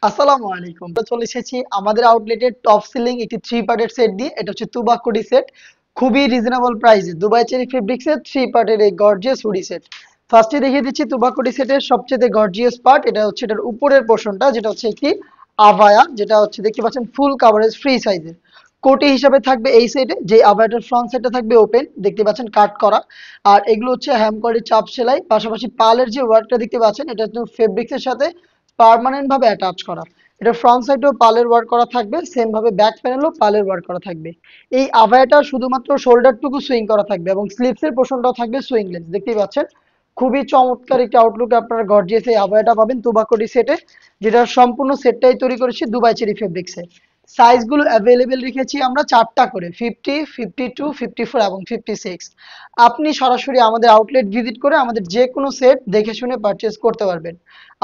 আসসালামু আলাইকুম। আমরা চলে এসেছি আমাদের আউটলেটের টপ সেলিং একটি থ্রি পার্টের সেট দিয়ে। এটা হচ্ছে তুবা কোটি সেট। খুবই রিজনেবল প্রাইসে দুবাই চেরি ফেব্রিক্সের থ্রি পার্টের এই গর্জিয়াস হুডি সেট। ফার্স্টে দেখিয়ে দিচ্ছি তুবা কোটি সেটের সবচেয়ে গর্জিয়াস পার্ট। এটা হচ্ছে এটার উপরের পোর্শনটা, যেটা হচ্ছে একটি আভায়া, যেটা হচ্ছে দেখতে পাচ্ছেন ফুল কাভারেজ ফ্রি সাইজের কোটি হিসাবে থাকবে এই সেটে। যে আভায়াটার ফ্রন্ট সাইডটা থাকবে ওপেন, দেখতে পাচ্ছেন কাট করা। আর এগুলো হচ্ছে হ্যাম করে চাপ সেলাই, পাশাপাশি পালের যে ওয়ার্কটা দেখতে পাচ্ছেন এটা হচ্ছে ফেব্রিক্সের সাথে পার্মানেন্ট ভাবে অ্যাটাচ করা। এটা ফ্রন্ট সাইডেও পালের ওয়ার্ক করা থাকবে, সেম ভাবে ব্যাক প্যানেলও পালের ওয়ার্ক করা থাকবে। এই আভায়াটা শুধুমাত্র শোল্ডারটুকু সুইং করা থাকবে এবং স্লিভসের পোর্শনটাও থাকবে সুইংলেস, দেখতেই পাচ্ছেন। খুবই চমৎকার একটি আউটলুকে আপনারা গর্জিয়াস এই আভায়াটা পাবেন তুবাকোটি সেটে, যেটা সম্পূর্ণ সেটটাই তৈরি করেছি দুবাই চেরি ফেব্রিক্সে। সাইজগুলো অ্যাভেলেবেল রেখেছি আমরা চারটা করে, 50, 52, 54 এবং 56। আপনি সরাসরি আমাদের আউটলেট ভিজিট করে আমাদের যে কোনো সেট দেখে শুনে পারচেজ করতে পারবেন।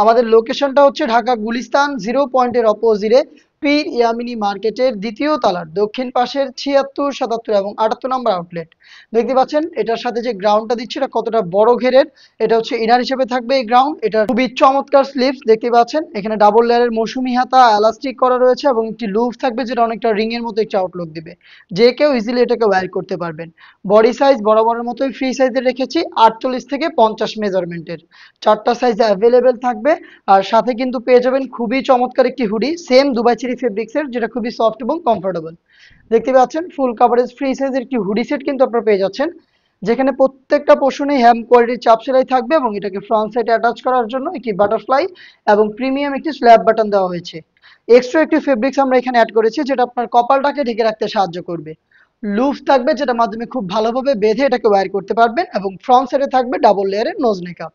আমাদের লোকেশনটা হচ্ছে ঢাকা গুলিস্তান 0 পয়েন্টের অপোজিটে পীর ইয়ামিনী মার্কেটের দ্বিতীয় তলার দক্ষিণ পাশের 76, 77 এবং 78 নম্বর আউটলেট। দেখতে পাচ্ছেন এটার সাথে যে গ্রাউন্ডটা দিচ্ছে এটা কতটা বড় ঘেরের। এটা হচ্ছে ইনার হিসেবে থাকবে এই গ্রাউন্ড। এটা খুবই চমৎকার স্লিভস, দেখতে পাচ্ছেন এখানে ডাবল লেয়ারের মৌসুমী হাতা এলাস্টিক করা রয়েছে এবং একটি লুপ থাকবে যেটা অনেকটা রিং এর মতো একটি আউটলুক দিবে। যে কেউ ইজিলি এটাকে ওয়্যার করতে পারবেন। বডি সাইজ বরাবরের মতোই ফ্রি সাইজে রেখেছি 48 থেকে 50 মেজারমেন্টের। চারটা সাইজ অ্যাভেলেবেল থাকবে। আর সাথে কিন্তু পেয়ে যাবেন খুবই চমৎকার একটি হুডি, সেম দুবাই চেরি ফেব্রিক্সের, যেটা খুবই সফট এবং কমফোর্টেবল। দেখতে পাচ্ছেন ফুল কাভারেজ ফ্রি সাইজের একটি হুডি সেট কিন্তু আপনারা পেয়ে যাচ্ছেন, যেখানে প্রত্যেকটা পোর্শনে হ্যাম কোয়ালিটির চাপ সেলাই থাকবে এবং এটাকে ফ্রন্ট সাইডে অ্যাটাচ করার জন্য একটি বাটারফ্লাই এবং প্রিমিয়াম একটি স্ল্যাব বাটন দেওয়া হয়েছে। এক্সট্রা একটি ফেব্রিক্স আমরা এখানে অ্যাড করেছি যেটা আপনার কপালটাকে ঢেকে রাখতে সাহায্য করবে। লুফ থাকবে যেটা মাধ্যমে খুব ভালোভাবে বেঁধে এটাকে ওয়্যার করতে পারবেন এবং ফ্রন্ট সাইডে থাকবে ডাবল লেয়ারের নোজ মেকআপ।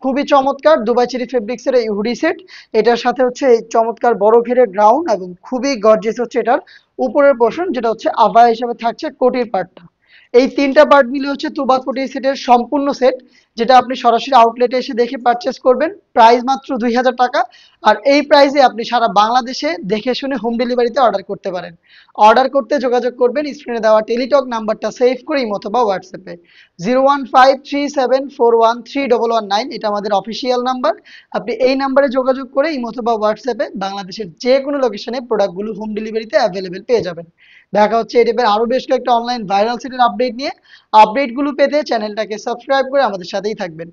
খুবই চমৎকার দুবাই চেরি ফেব্রিক্সের এই হুডি সেট। এটার সাথে হচ্ছে এই চমৎকার বড় ঘেরের গ্রাউন্ড এবং খুবই গর্জিয়াস হচ্ছে এটার উপরের পোর্শন, যেটা হচ্ছে আভায়া হিসেবে থাকছে কোটির পার্টটা। এই তিনটা পার্ট মিলে হচ্ছে তুবা কোটি সেটের সম্পূর্ণ সেট, যেটা আপনি সরাসরি আউটলেটে এসে দেখে পারচেস করবেন। প্রাইস মাত্র 2000 টাকা। আর এই প্রাইসে আপনি সারা বাংলাদেশে দেখে শুনে হোম ডেলিভারিতে অর্ডার করতে পারেন। অর্ডার করতে যোগাযোগ করবেন স্ক্রিনে দেওয়া টেলিটক নাম্বারটা সেভ করে ইমো অথবা হোয়াটসঅ্যাপে 0153741311 এটা আমাদের অফিসিয়াল নাম্বার। আপনি এই নাম্বারে যোগাযোগ করে ইমো অথবা হোয়াটসঅ্যাপে বাংলাদেশের যে কোনো লোকেশনে প্রোডাক্টগুলো হোম ডেলিভারিতে অ্যাভেলেবেল পেয়ে যাবেন। দেখা হচ্ছে এই টাইপের আরো বেশ কয়েকটা অনলাইন ভাইরাল সেটের আপডেট নিয়ে। আপডেটগুলো পেতে চ্যানেলটাকে সাবস্ক্রাইব করে আমাদের সাথেই থাকবেন।